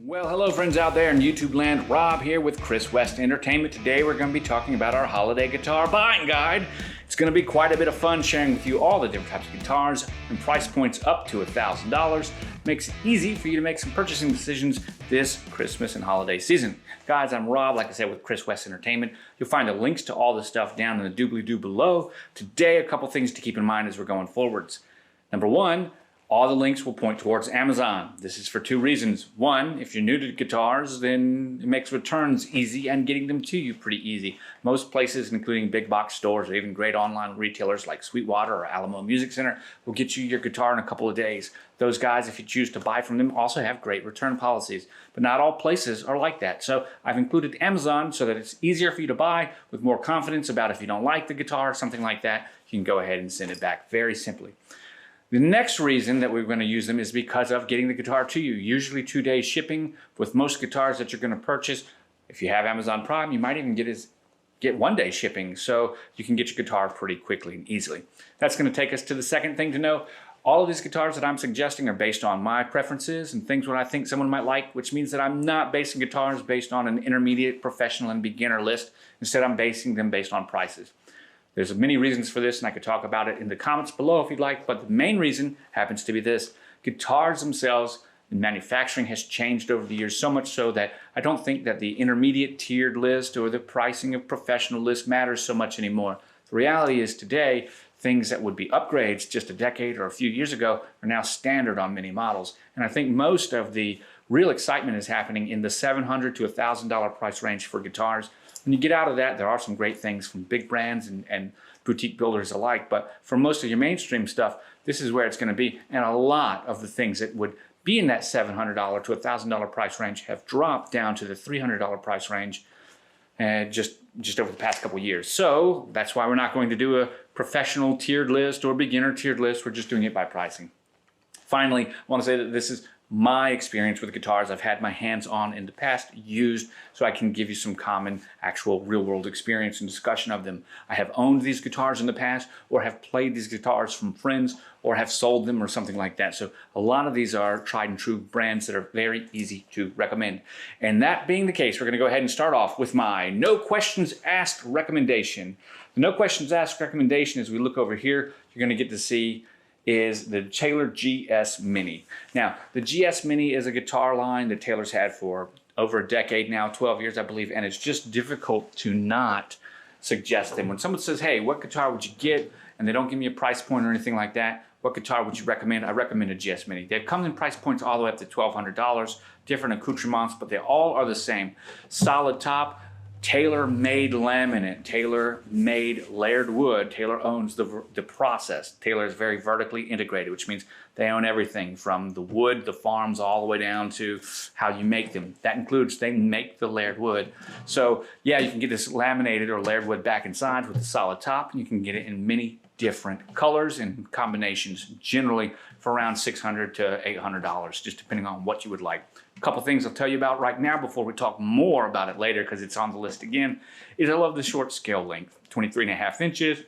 Well, hello friends out there in YouTube land. Rob here with Chris West Entertainment. Today we're going to be talking about our holiday guitar buying guide. It's going to be quite a bit of fun sharing with you all the different types of guitars and price points up to $1,000. Makes it easy for you to make some purchasing decisions this Christmas and holiday season. Guys, I'm Rob, like I said, with Chris West Entertainment. You'll find the links to all this stuff down in the doobly-doo below. Today, a couple things to keep in mind as we're going forwards. Number one, all the links will point towards Amazon. This is for two reasons. One, if you're new to guitars, then it makes returns easy and getting them to you pretty easy. Most places, including big box stores or even great online retailers like Sweetwater or Alamo Music Center, will get you your guitar in a couple of days. Those guys, if you choose to buy from them, also have great return policies. But not all places are like that. So I've included Amazon so that it's easier for you to buy with more confidence about if you don't like the guitar or something like that, you can go ahead and send it back very simply. The next reason that we're going to use them is because of getting the guitar to you. Usually 2-day shipping with most guitars that you're going to purchase. If you have Amazon Prime, you might even get 1-day shipping, so you can get your guitar pretty quickly and easily. That's going to take us to the second thing to know. All of these guitars that I'm suggesting are based on my preferences and things what I think someone might like, which means that I'm not basing guitars based on an intermediate, professional, and beginner list. Instead, I'm basing them based on prices. There's many reasons for this, and I could talk about it in the comments below if you'd like, but the main reason happens to be this. Guitars themselves and manufacturing has changed over the years, so much so that I don't think that the intermediate tiered list or the pricing of professional list matters so much anymore. The reality is today, things that would be upgrades just a decade or a few years ago are now standard on many models. And I think most of the real excitement is happening in the $700 to $1,000 price range for guitars. When you get out of that, there are some great things from big brands and boutique builders alike, but for most of your mainstream stuff, this is where it's going to be. And a lot of the things that would be in that $700 to $1,000 price range have dropped down to the $300 price range just over the past couple of years. So that's why we're not going to do a professional tiered list or beginner tiered list. We're just doing it by pricing. Finally, I want to say that this is my experience with guitars I've had my hands on in the past, used, so I can give you some common, actual, real-world experience and discussion of them. I have owned these guitars in the past, or have played these guitars from friends, or have sold them or something like that. So a lot of these are tried and true brands that are very easy to recommend. And that being the case, we're going to go ahead and start off with my no questions asked recommendation. The no questions asked recommendation, as we look over here, you're going to get to see is the Taylor GS Mini. Now, the GS Mini is a guitar line that Taylor's had for over a decade now, 12 years, I believe, and it's just difficult to not suggest them. When someone says, hey, what guitar would you get? And they don't give me a price point or anything like that, what guitar would you recommend? I recommend a GS Mini. They've come in price points all the way up to $1,200, different accoutrements, but they all are the same. Solid top, Taylor-made laminate, Taylor-made layered wood. Taylor owns the process. Taylor is very vertically integrated, which means they own everything from the wood, the farms, all the way down to how you make them. That includes they make the layered wood. So yeah, you can get this laminated or layered wood back inside with a solid top, and you can get it in many different colors and combinations, generally for around $600 to $800, just depending on what you would like. A couple things I'll tell you about right now before we talk more about it later, because it's on the list again, is I love the short scale length, 23.5 inches,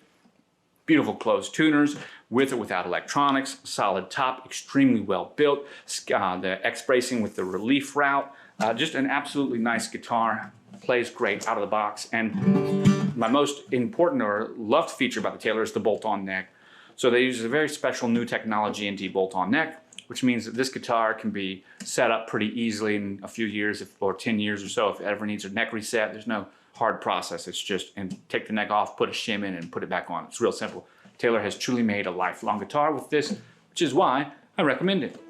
beautiful closed tuners, with or without electronics, solid top, extremely well built, the X bracing with the relief route, just an absolutely nice guitar, plays great out of the box. And my most important or loved feature about the Taylor is the bolt-on neck. So they use a very special new technology in the bolt-on neck, which means that this guitar can be set up pretty easily in a few years or 10 years or so if it ever needs a neck reset. There's no hard process. It's just take the neck off, put a shim in, and put it back on. It's real simple. Taylor has truly made a lifelong guitar with this, which is why I recommend it.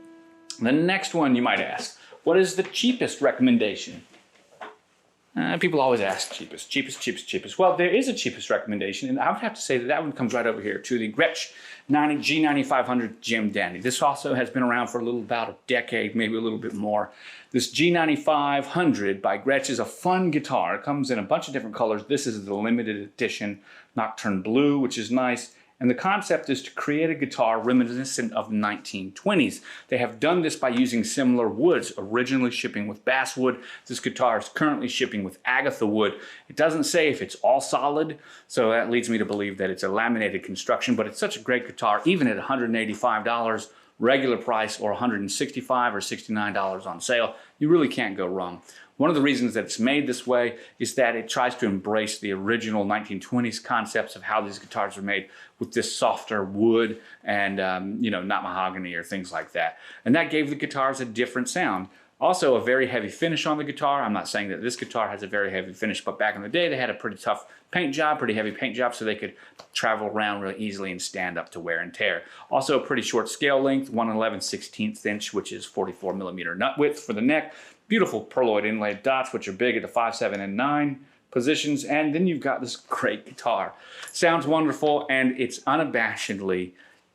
The next one you might ask, what is the cheapest recommendation? People always ask cheapest. Well, there is a cheapest recommendation, and I would have to say that that one comes right over here to the Gretsch G9500 Gem Dandy. This also has been around for about a decade, maybe a little bit more. This G9500 by Gretsch is a fun guitar. It comes in a bunch of different colors. This is the limited edition Nocturne Blue, which is nice. And the concept is to create a guitar reminiscent of the 1920s. They have done this by using similar woods, originally shipping with basswood. This guitar is currently shipping with Agatha wood. It doesn't say if it's all solid, so that leads me to believe that it's a laminated construction, but it's such a great guitar, even at $185 regular price or $165 or $69 on sale. You really can't go wrong. One of the reasons that it's made this way is that it tries to embrace the original 1920s concepts of how these guitars are made, with this softer wood and, you know, not mahogany or things like that. And that gave the guitars a different sound. Also, a very heavy finish on the guitar. I'm not saying that this guitar has a very heavy finish, but back in the day, they had a pretty tough paint job, pretty heavy paint job, so they could travel around really easily and stand up to wear and tear. Also, a pretty short scale length, 1 11/16 inch, which is 44 millimeter nut width for the neck. Beautiful pearloid inlaid dots, which are big at the 5, 7, and 9 positions. And then you've got this great guitar. Sounds wonderful, and it's unabashedly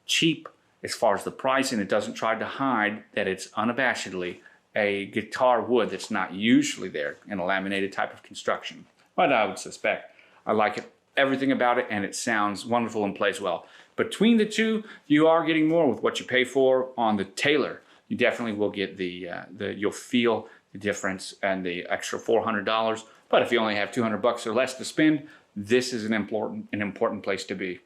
cheap as far as the price, and it doesn't try to hide that it's unabashedly a guitar wood that's not usually there in a laminated type of construction. But I would suspect. I like it, everything about it, and it sounds wonderful and plays well. Between the two, you are getting more with what you pay for on the Taylor. You definitely will get you'll feel the difference and the extra $400. But if you only have 200 bucks or less to spend, this is an important place to be.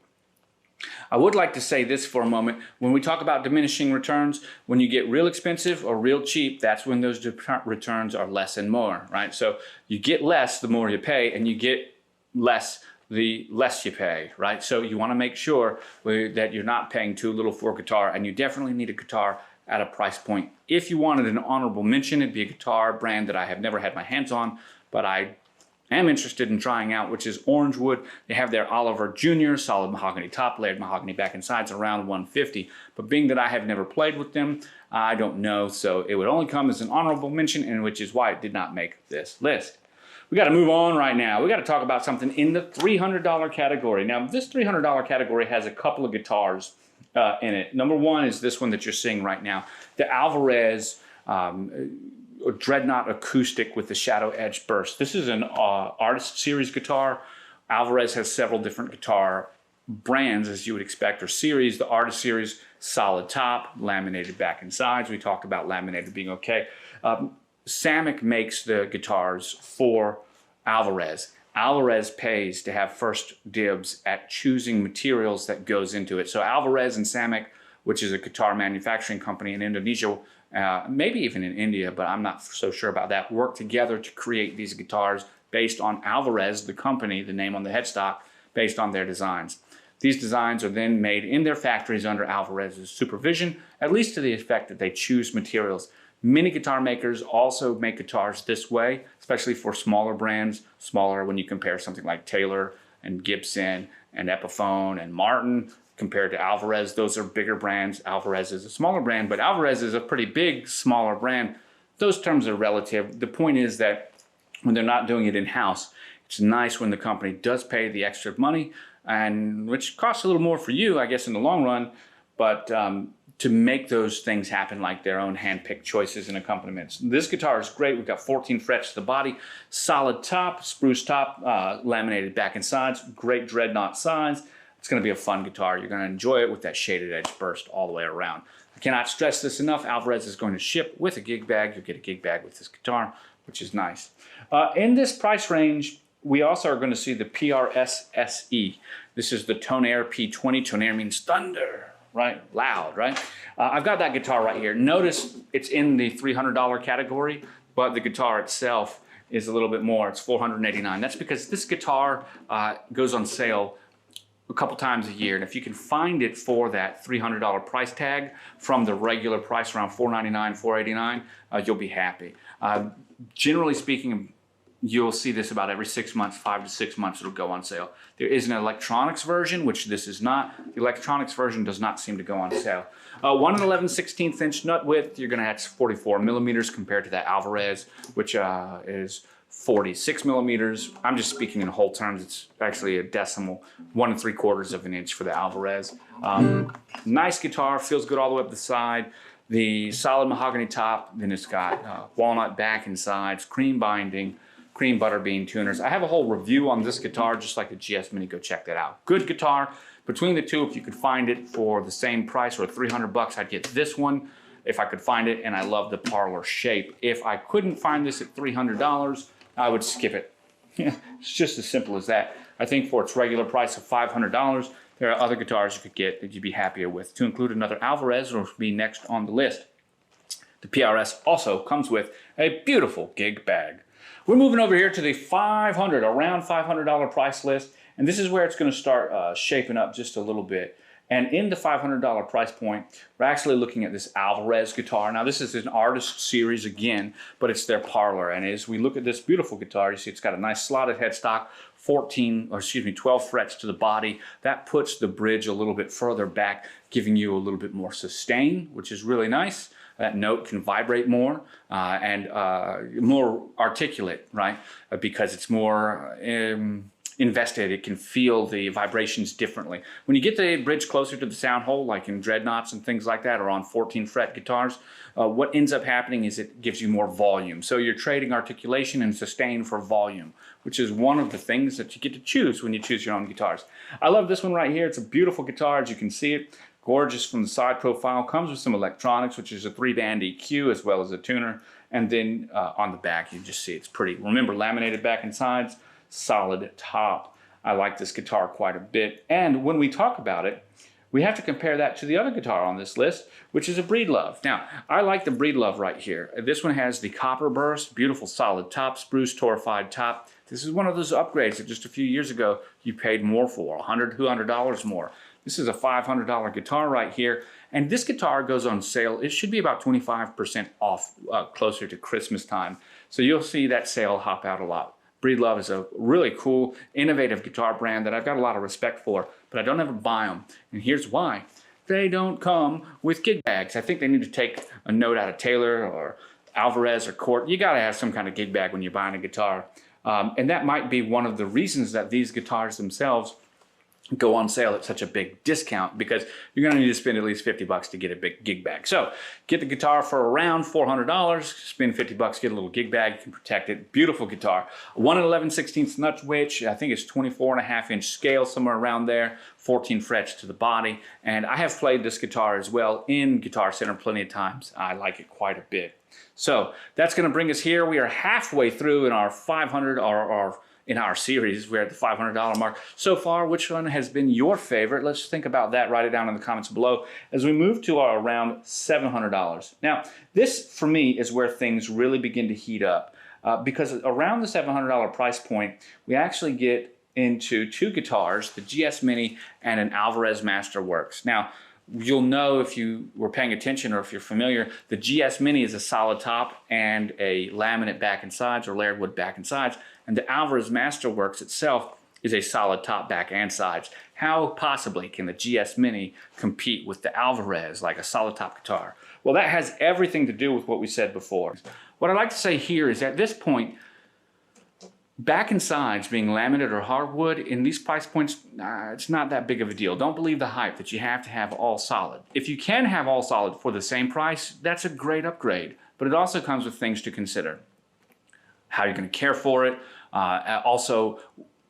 I would like to say this for a moment. When we talk about diminishing returns, when you get real expensive or real cheap, that's when those returns are less and more, right? So you get less the more you pay, and you get less the less you pay, right? So you want to make sure that you're not paying too little for a guitar, and you definitely need a guitar at a price point. If you wanted an honorable mention, it'd be a guitar brand that I have never had my hands on, but I am interested in trying out, which is Rosewood. They have their Oliver Jr. solid mahogany top, layered mahogany back and sides, around $150. But being that I have never played with them, I don't know, so it would only come as an honorable mention, and which is why it did not make this list. We got to move on right now. We got to talk about something in the $300 category. Now, this $300 category has a couple of guitars in it. Number one is this one that you're seeing right now, the Alvarez Dreadnought Acoustic with the Shadow Edge Burst. This is an Artist Series guitar. Alvarez has several different guitar brands, as you would expect, or series. The Artist Series, solid top, laminated back and sides. We talked about laminated being okay. Samick makes the guitars for Alvarez. Alvarez pays to have first dibs at choosing materials that goes into it. So Alvarez and Samick, which is a guitar manufacturing company in Indonesia, maybe even in India, but I'm not so sure about that, work together to create these guitars based on Alvarez, the company, the name on the headstock, based on their designs. These designs are then made in their factories under Alvarez's supervision, at least to the effect that they choose materials. Many guitar makers also make guitars this way, especially for smaller brands, smaller when you compare something like Taylor and Gibson and Epiphone and Martin compared to Alvarez. Those are bigger brands. Alvarez is a smaller brand, but Alvarez is a pretty big, smaller brand. Those terms are relative. The point is that when they're not doing it in-house, it's nice when the company does pay the extra money, and which costs a little more for you, I guess, in the long run, but to make those things happen, like their own hand-picked choices and accompaniments. This guitar is great. We've got 14 frets to the body, solid top, spruce top, laminated back and sides, great dreadnought sides. It's going to be a fun guitar. You're going to enjoy it with that shaded edge burst all the way around. I cannot stress this enough. Alvarez is going to ship with a gig bag. You'll get a gig bag with this guitar, which is nice. In this price range, we also are going to see the PRS SE. This is the Tonnerre P20. Tonnerre means thunder, right? Loud, right? I've got that guitar right here. Notice it's in the $300 category, but the guitar itself is a little bit more. It's $489. That's because this guitar goes on sale a couple times a year, and if you can find it for that $300 price tag from the regular price around $499, $489, you'll be happy. Generally speaking, you'll see this about every 6 months, 5 to 6 months, it'll go on sale. There is an electronics version, which this is not. The electronics version does not seem to go on sale. 1 11/16 inch nut width, you're gonna have 44 millimeters compared to that Alvarez, which is 46 millimeters. I'm just speaking in whole terms. It's actually a decimal, 1 3/4 of an inch for the Alvarez. Nice guitar, feels good all the way up the side. The solid mahogany top, then it's got walnut back and sides, cream binding, cream butterbean tuners. I have a whole review on this guitar, just like the GS Mini. Go check that out. Good guitar. Between the two, if you could find it for the same price or 300 bucks, I'd get this one if I could find it, and I love the parlor shape. If I couldn't find this at $300, I would skip it. It's just as simple as that. I think for its regular price of $500, there are other guitars you could get that you'd be happier with. To include another Alvarez, which will be next on the list. The PRS also comes with a beautiful gig bag. We're moving over here to the around $500 price list, and this is where it's going to start shaping up just a little bit. And in the $500 price point, we're actually looking at this Alvarez guitar. Now, this is an artist series again, but it's their parlor. And as we look at this beautiful guitar, you see it's got a nice slotted headstock, 12 frets to the body. That puts the bridge a little bit further back, giving you a little bit more sustain, which is really nice. That note can vibrate more and more articulate, right? Because it's more invested. It can feel the vibrations differently. When you get the bridge closer to the sound hole, like in dreadnoughts and things like that, or on 14 fret guitars, what ends up happening is it gives you more volume. So you're trading articulation and sustain for volume, which is one of the things that you get to choose when you choose your own guitars. I love this one right here. It's a beautiful guitar, as you can see it. Gorgeous from the side profile. Comes with some electronics, which is a 3-band EQ as well as a tuner. And then on the back, you just see it's pretty. Remember, laminated back and sides, solid top. I like this guitar quite a bit. And when we talk about it, we have to compare that to the other guitar on this list, which is a Breedlove. Now, I like the Breedlove right here. This one has the copper burst, beautiful solid top, spruce torrefied top. This is one of those upgrades that just a few years ago you paid more for, $100, $200 more. This is a $500 guitar right here, and this guitar goes on sale. It should be about 25% off closer to Christmas time. So you'll see that sale hop out a lot. Breedlove is a really cool, innovative guitar brand that I've got a lot of respect for, but I don't ever buy them. And here's why. They don't come with gig bags. I think they need to take a note out of Taylor or Alvarez or Cort. You gotta have some kind of gig bag when you're buying a guitar. And that might be one of the reasons that these guitars themselves go on sale at such a big discount, because you're going to need to spend at least $50 to get a big gig bag. So get the guitar for around $400, spend $50, get a little gig bag, you can protect it. Beautiful guitar. 1 11/16 nut switch, I think it's 24.5-inch scale, somewhere around there, 14 frets to the body. And I have played this guitar as well in Guitar Center plenty of times. I like it quite a bit. So that's going to bring us here. We are halfway through in our 500 or in our series. We're at the $500 mark. So far, which one has been your favorite? Let's think about that. Write it down in the comments below as we move to our around $700. Now, this for me is where things really begin to heat up because around the $700 price point, we actually get into two guitars, the GS Mini and an Alvarez Masterworks. Now, you'll know if you were paying attention or if you're familiar, the GS Mini is a solid top and a laminate back and sides or layered wood back and sides, and the Alvarez Masterworks itself is a solid top, back, and sides. How possibly can the GS Mini compete with the Alvarez like a solid top guitar? Well, that has everything to do with what we said before. What I'd like to say here is at this point, back and sides being laminate or hardwood in these price points, it's not that big of a deal. Don't believe the hype that you have to have all solid. If you can have all solid for the same price, that's a great upgrade. But it also comes with things to consider. How you're going to care for it. Also,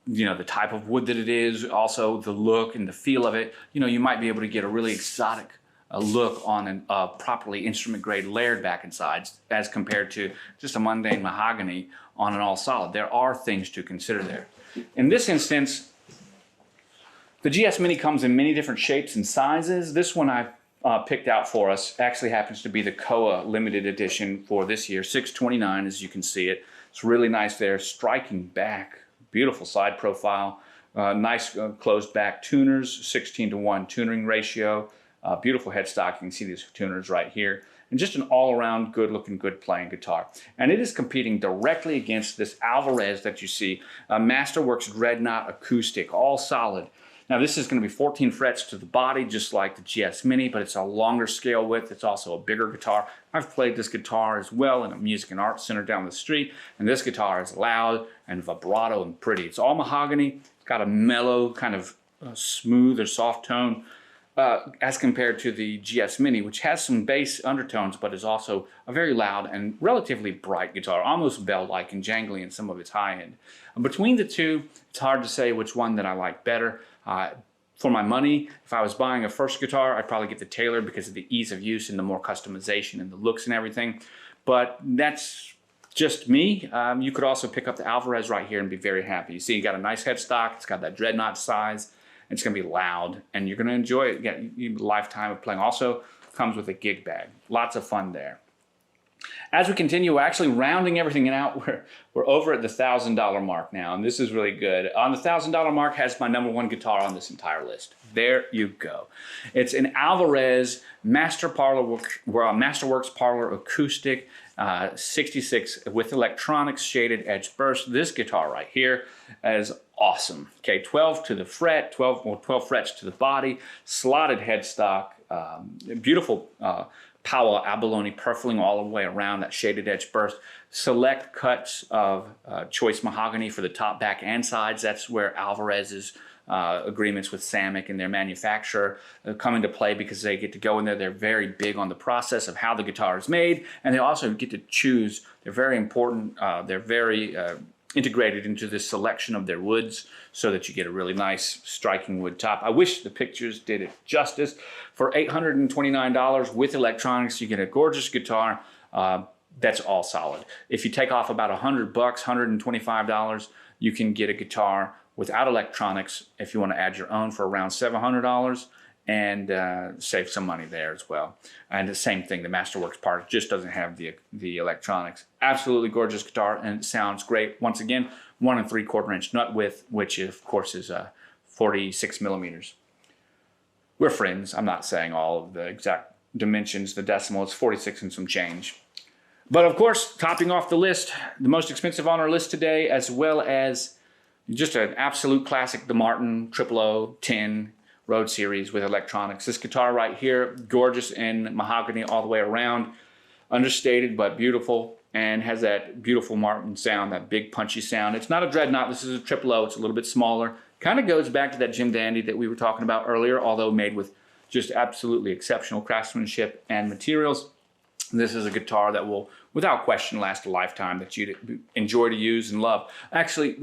you know, the type of wood that it is. Also, the look and the feel of it. You know, you might be able to get a really exotic look on a properly instrument grade layered back and sides as compared to just a mundane mahogany on an all solid. There are things to consider there. In this instance, the GS Mini comes in many different shapes and sizes. This one I've picked out for us actually happens to be the Koa limited edition for this year, 629 as you can see it. It's really nice there, striking back, beautiful side profile, nice closed back tuners, 16:1 tuning ratio. Beautiful headstock, you can see these tuners right here. And just an all-around good-looking, good-playing guitar. And it is competing directly against this Alvarez that you see, Masterworks Dreadnought Acoustic, all solid. Now this is going to be 14 frets to the body, just like the GS Mini, but it's a longer scale width. It's also a bigger guitar. I've played this guitar as well in a music and art center down the street, and this guitar is loud and vibrato and pretty. It's all mahogany. It's got a mellow, kind of smooth or soft tone. As compared to the GS Mini, which has some bass undertones, but is also a very loud and relatively bright guitar, almost bell-like and jangly in some of its high end. Between the two, it's hard to say which one that I like better. For my money, if I was buying a first guitar, I'd probably get the Taylor because of the ease of use and the more customization and the looks and everything. But that's just me. You could also pick up the Alvarez right here and be very happy. You see, you got a nice headstock. It's got that dreadnought size. It's going to be loud, and you're going to enjoy it. Get a lifetime of playing. Also comes with a gig bag. Lots of fun there. As we continue, we're actually rounding everything out. We're over at the $1,000 mark now, and this is really good. On the $1,000 mark has my #1 guitar on this entire list. There you go. It's an Alvarez Masterworks Parlor Acoustic 66 with electronics shaded edge burst. This guitar right here is awesome. Okay, 12 to the fret, 12 frets to the body, slotted headstock, beautiful Powell abalone purfling all the way around that shaded edge burst. Select cuts of choice mahogany for the top, back, and sides. That's where Alvarez's agreements with Samick and their manufacturer come into play, because they get to go in there. They're very big on the process of how the guitar is made, and they also get to choose. They're very important. They're very integrated into this selection of their woods so that you get a really nice striking wood top. I wish the pictures did it justice. For $829 with electronics, you get a gorgeous guitar that's all solid. If you take off about $100, $125, you can get a guitar without electronics if you want to add your own for around $700 and save some money there as well. And the same thing, the Masterworks part just doesn't have the electronics. Absolutely gorgeous guitar, and it sounds great. Once again, 1 3/4 inch nut width, which of course is 46 millimeters. We're friends. I'm not saying all of the exact dimensions. The decimal is 46 and some change. But of course, topping off the list, the most expensive on our list today, as well as just an absolute classic, the Martin 00010 Road Series with electronics. This guitar right here, gorgeous in mahogany all the way around, understated but beautiful, and has that beautiful Martin sound, that big punchy sound. It's not a dreadnought, this is a 000. It's a little bit smaller. Kind of goes back to that Jim Dandy that we were talking about earlier, although made with just absolutely exceptional craftsmanship and materials. This is a guitar that will, without question, last a lifetime, that you'd enjoy to use and love. Actually,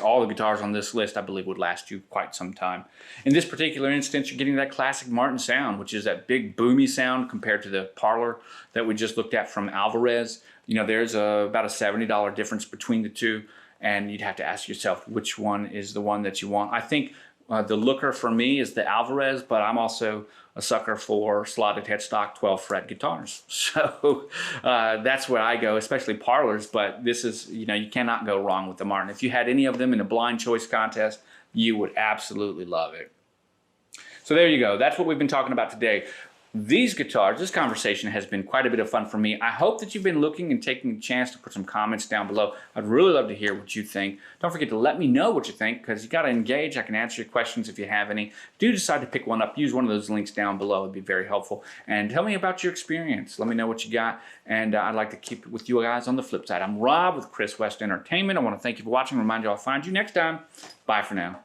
all the guitars on this list, I believe, would last you quite some time. In this particular instance, you're getting that classic Martin sound, which is that big boomy sound compared to the Parlor that we just looked at from Alvarez. You know, there's about a $70 difference between the two, and you'd have to ask yourself which one is the one that you want. I think the looker for me is the Alvarez, but I'm also a sucker for slotted headstock 12 fret guitars. So that's where I go, especially Parlors, but this is, you know, you cannot go wrong with the Martin. If you had any of them in a blind choice contest, you would absolutely love it. So there you go. That's what we've been talking about today. These guitars, this conversation has been quite a bit of fun for me. I hope that you've been looking and taking a chance to put some comments down below. I'd really love to hear what you think. Don't forget to let me know what you think, because you got to engage. I can answer your questions if you have any. Do decide to pick one up. Use one of those links down below. It'd be very helpful. And tell me about your experience. Let me know what you got. And I'd like to keep it with you guys on the flip side. I'm Rob with Chris West Entertainment. I want to thank you for watching. Remind you I'll find you next time. Bye for now.